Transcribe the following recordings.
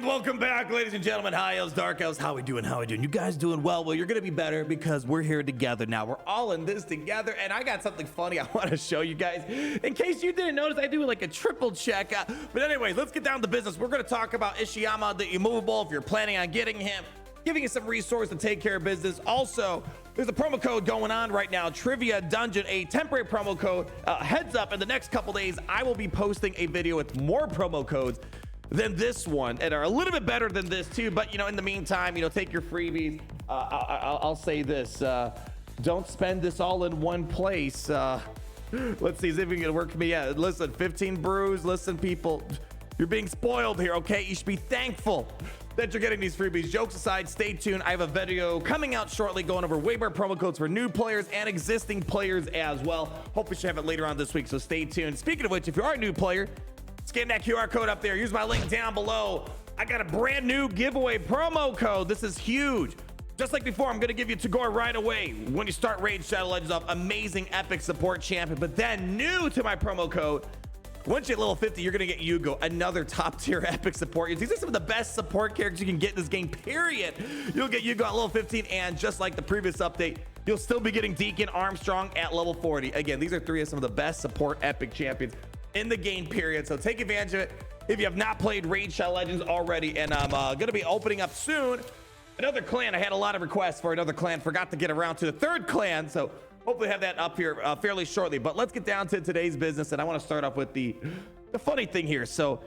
And welcome back, ladies and gentlemen. Hi, Elves, Dark Elves. How we doing? You guys doing well? Well, you're gonna be better because we're here together now. We're all in this together, and I got something funny I want to show you guys. In case you didn't notice, I do like a triple check. But anyways, let's get down to business. We're gonna talk about Ishiyama, the immovable. If you're planning on getting him, giving you some resource to take care of business. Also, there's a promo code going on right now, Trivia Dungeon, a temporary promo code. Heads up, in the next couple days, I will be posting a video with more promo codes than this one, and are a little bit better than this too. But in the meantime, take your freebies. I'll say this: don't spend this all in one place. Let's see if it can work for me. Yeah, listen, 15 brews. Listen, people, you're being spoiled here. Okay, you should be thankful that you're getting these freebies. Jokes aside, stay tuned. I have a video coming out shortly going over way more promo codes for new players and existing players as well. Hope we should have it later on this week, so stay tuned. Speaking of which, if you are a new player, scan that QR code up there. Use my link down below. I got a brand new giveaway promo code. This is huge. Just like before, I'm going to give you Tagore right away when you start Raid Shadow Legends up. Amazing epic support champion. But then new to my promo code, once you hit level 50, you're going to get Yugo, another top tier epic support. These are some of the best support characters you can get in this game, period. You'll get Yugo at level 15, and just like the previous update, you'll still be getting Deacon Armstrong at level 40. Again, these are three of some of the best support epic champions in the game, period. So take advantage of it if you have not played Raid Shadow Legends already. And I'm going to be opening up soon another clan. I had a lot of requests for another clan, forgot to get around to the third clan, so hopefully have that up here fairly shortly. But let's get down to today's business, and I want to start off with the funny thing here. So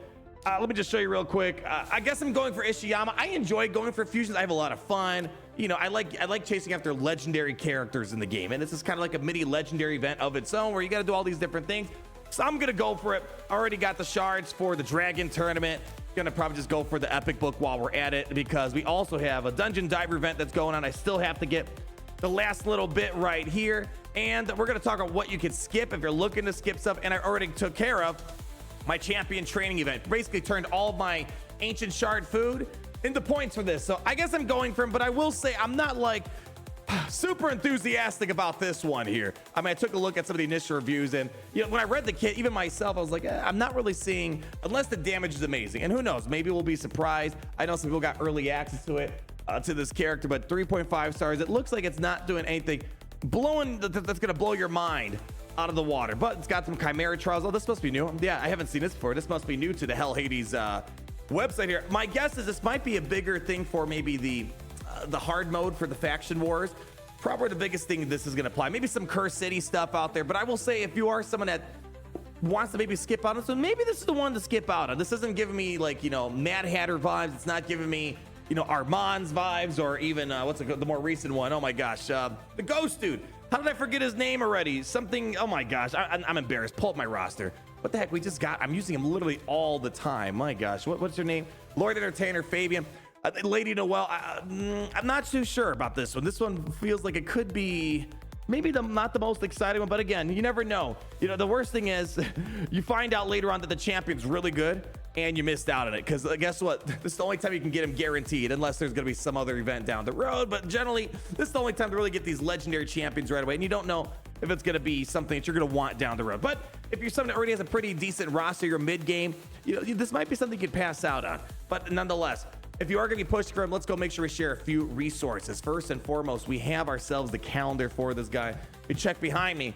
let me just show you real quick. I guess I'm going for Ishiyama. I enjoy going for fusions. I have a lot of fun. I like chasing after legendary characters in the game, and this is kind of like a mini legendary event of its own where you got to do all these different things. So I'm gonna go for it. Already got the shards for the dragon tournament. Gonna probably just go for the epic book while we're at it, because we also have a dungeon diver event that's going on. I still have to get the last little bit right here, and we're gonna talk about what you can skip if you're looking to skip stuff. And I already took care of my champion training event. Basically turned all of my ancient shard food into points for this. So I guess I'm going for him, but I will say I'm not like super enthusiastic about this one here. I mean, I took a look at some of the initial reviews, and when I read the kit, even myself, I was like, I'm not really seeing, unless the damage is amazing. And who knows, maybe we'll be surprised. I know some people got early access to it, to this character, but 3.5 stars. It looks like it's not doing anything that's gonna blow your mind out of the water. But it's got some chimera trials. Oh, this must be new. Yeah, I haven't seen this before. This must be new to the Hell Hades website here. My guess is this might be a bigger thing for maybe the hard mode for the faction wars. Probably the biggest thing this is going to apply. Maybe some Curse City stuff out there, but I will say, if you are someone that wants to maybe skip out on, so maybe this is the one to skip out on. This isn't giving me like Mad Hatter vibes. It's not giving me Armand's vibes, or even what's the more recent one? Oh my gosh, the Ghost dude. How did I forget his name already? Something. Oh my gosh, I'm embarrassed. Pull up my roster. What the heck? We just got. I'm using him literally all the time. My gosh, what's your name? Lord Entertainer Fabian. Lady Noel, I'm not too sure about this one. This one feels like it could be maybe not the most exciting one, but again, you never know. The worst thing is you find out later on that the champion's really good and you missed out on it, because guess what? This is the only time you can get him guaranteed, unless there's going to be some other event down the road. But generally, this is the only time to really get these legendary champions right away, and you don't know if it's going to be something that you're going to want down the road. But if you're someone that already has a pretty decent roster, you're mid-game, this might be something you can pass out on. But nonetheless, if you are going to be pushing for him, let's go make sure we share a few resources. First and foremost, we have ourselves the calendar for this guy. You check behind me.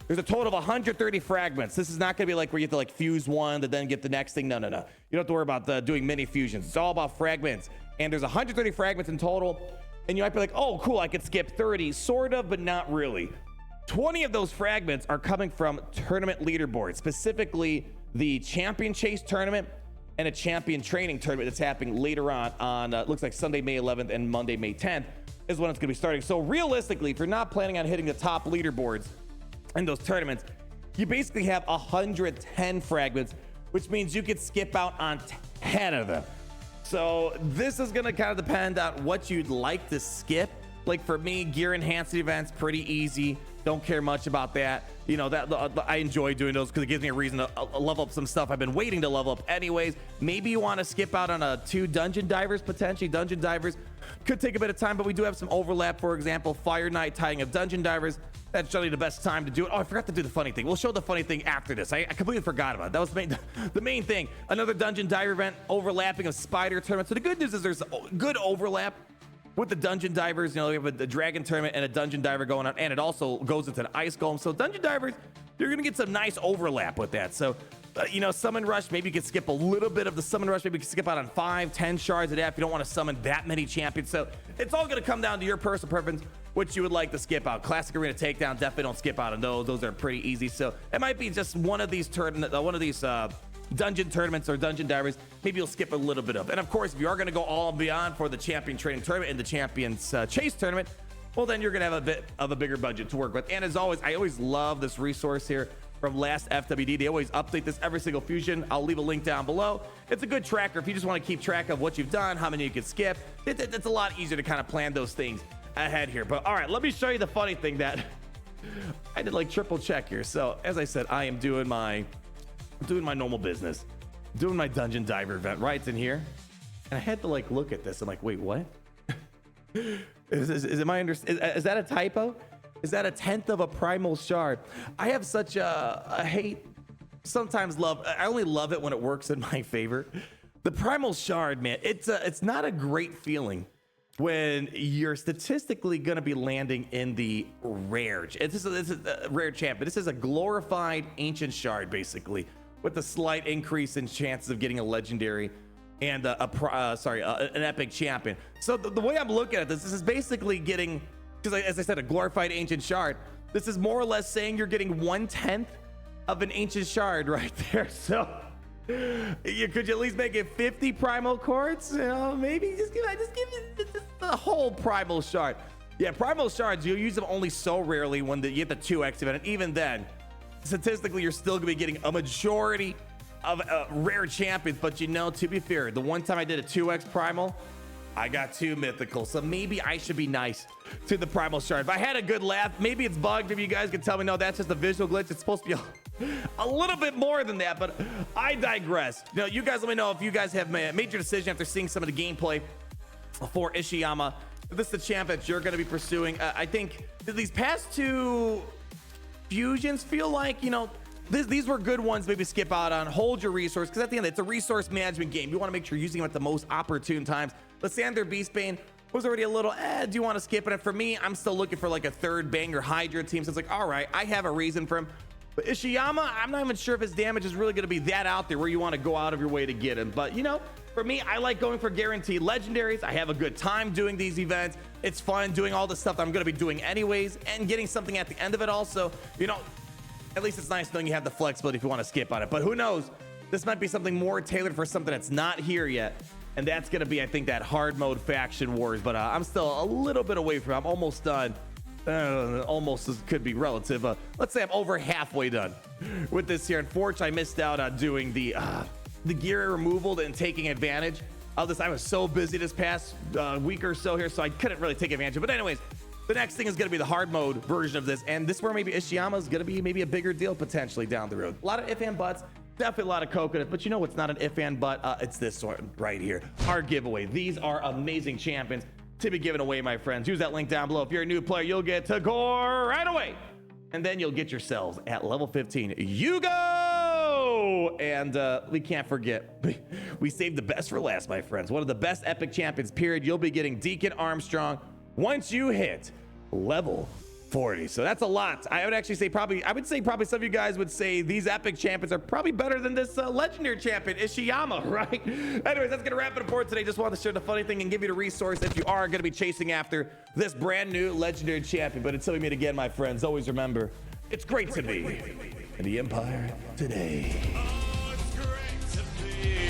There's a total of 130 fragments. This is not going to be like where you have to like fuse one to then get the next thing. No. You don't have to worry about doing mini fusions. It's all about fragments. And there's 130 fragments in total. And you might be like, oh, cool, I could skip 30. Sort of, but not really. 20 of those fragments are coming from tournament leaderboards, specifically the Champion Chase tournament and a champion training tournament that's happening later on looks like Sunday, May 11th and Monday, May 10th is when it's gonna be starting. So realistically, if you're not planning on hitting the top leaderboards in those tournaments, you basically have 110 fragments, which means you could skip out on 10 of them. So this is gonna kind of depend on what you'd like to skip. Like for me, gear enhanced events, pretty easy. Don't care much about that. You know, that I enjoy doing those because it gives me a reason to level up some stuff I've been waiting to level up anyways. Maybe you want to skip out on 2 dungeon divers, potentially. Dungeon divers could take a bit of time, but we do have some overlap. For example, Fire Knight tying of dungeon divers. That's generally the best time to do it. Oh, I forgot to do the funny thing. We'll show the funny thing after this. I completely forgot about it. That was the main thing. Another dungeon diver event, overlapping of spider tournament. So the good news is there's good overlap with the dungeon divers. You know, we have a dragon tournament and a dungeon diver going on, and it also goes into the ice golem. So dungeon divers, you're gonna get some nice overlap with that. So you know, summon rush, maybe you could skip a little bit of the summon rush. Maybe you could skip out on 5-10 shards of that if you don't want to summon that many champions. So it's all gonna come down to your personal preference, which you would like to skip out. Classic arena takedown, definitely don't skip out on those are pretty easy. So it might be just one of these dungeon tournaments or dungeon divers. Maybe you'll skip a little bit of. And of course, if you are going to go all beyond for the champion training tournament and the champions chase tournament, well, then you're going to have a bit of a bigger budget to work with. And as always, I always love this resource here from last FWD. They always update this every single fusion. I'll leave a link down below. It's a good tracker if you just want to keep track of what you've done, how many you could skip. It's a lot easier to kind of plan those things ahead here. But all right, let me show you the funny thing that I did like triple check here. So as I said, I am doing my normal business, doing my dungeon diver event, right? It's in here, and I had to like look at this. I'm like, wait, what? is that a typo? Is that 1/10 of a primal shard? I have such a hate, sometimes love. I only love it when it works in my favor. The primal shard, man, it's not a great feeling when you're statistically going to be landing in the rare. This is a rare champion. This is a glorified ancient shard, basically, with a slight increase in chances of getting a legendary and an epic champion. So the way I'm looking at this is basically getting, because as I said, a glorified ancient shard. This is more or less saying you're getting 1/10 of an ancient shard right there. So could you at least make it 50 primal cords? You know, maybe just give it the whole primal shard. Yeah, primal shards, you'll use them only so rarely when you get the 2x event, and even then, statistically, you're still gonna be getting a majority of rare champions. But you know, to be fair, the one time I did a 2x primal, I got 2 mythical. So maybe I should be nice to the primal shard. If I had a good laugh, maybe it's bugged. If you guys can tell me, no, that's just a visual glitch. It's supposed to be a little bit more than that, but I digress. You know, you guys let me know if you guys have made your decision after seeing some of the gameplay for Ishiyama. This is the champ that you're going to be pursuing. I think these past 2 fusions feel like, you know, these were good ones. Maybe skip out on, hold your resource, because at the end it's a resource management game. You want to make sure you're using them at the most opportune times. Lysander Beastbane was already a little, do you want to skip it? And for me, I'm still looking for like a 3rd banger Hydra team. So it's like, all right, I have a reason for him. But Ishiyama, I'm not even sure if his damage is really going to be that out there where you want to go out of your way to get him. But you know, for me, I like going for guaranteed legendaries. I have a good time doing these events. It's fun doing all the stuff that I'm going to be doing anyways, and getting something at the end of it also. You know, at least it's nice knowing you have the flexibility if you want to skip on it. But who knows? This might be something more tailored for something that's not here yet. And that's going to be, I think, that hard mode faction wars. But I'm still a little bit away from it. I'm almost done. Almost could be relative. Let's say I'm over halfway done with this here. Unfortunately, I missed out on doing the gear removal and taking advantage of this. I was so busy this past week or so here, so I couldn't really take advantage of it. But anyways, the next thing is going to be the hard mode version of this. And this is where maybe Ishiyama is going to be maybe a bigger deal potentially down the road. A lot of if and buts. Definitely a lot of coconut, but you know what's not an if and but? It's this one right here. Our giveaway. These are amazing champions to be given away, my friends. Use that link down below. If you're a new player, you'll get to go right away. And then you'll get yourselves at level 15. You go! And we can't forget, we saved the best for last, my friends. One of the best epic champions, period. You'll be getting Deacon Armstrong once you hit level 40. So that's a lot. I would actually say probably some of you guys would say these epic champions are probably better than this legendary champion Ishiyama, right? Anyways, that's gonna wrap it up for today. Just wanted to share the funny thing and give you the resource if you are gonna be chasing after this brand new legendary champion. But until we meet again, my friends, always remember, it's great to be in the Empire today. Oh, it's great to be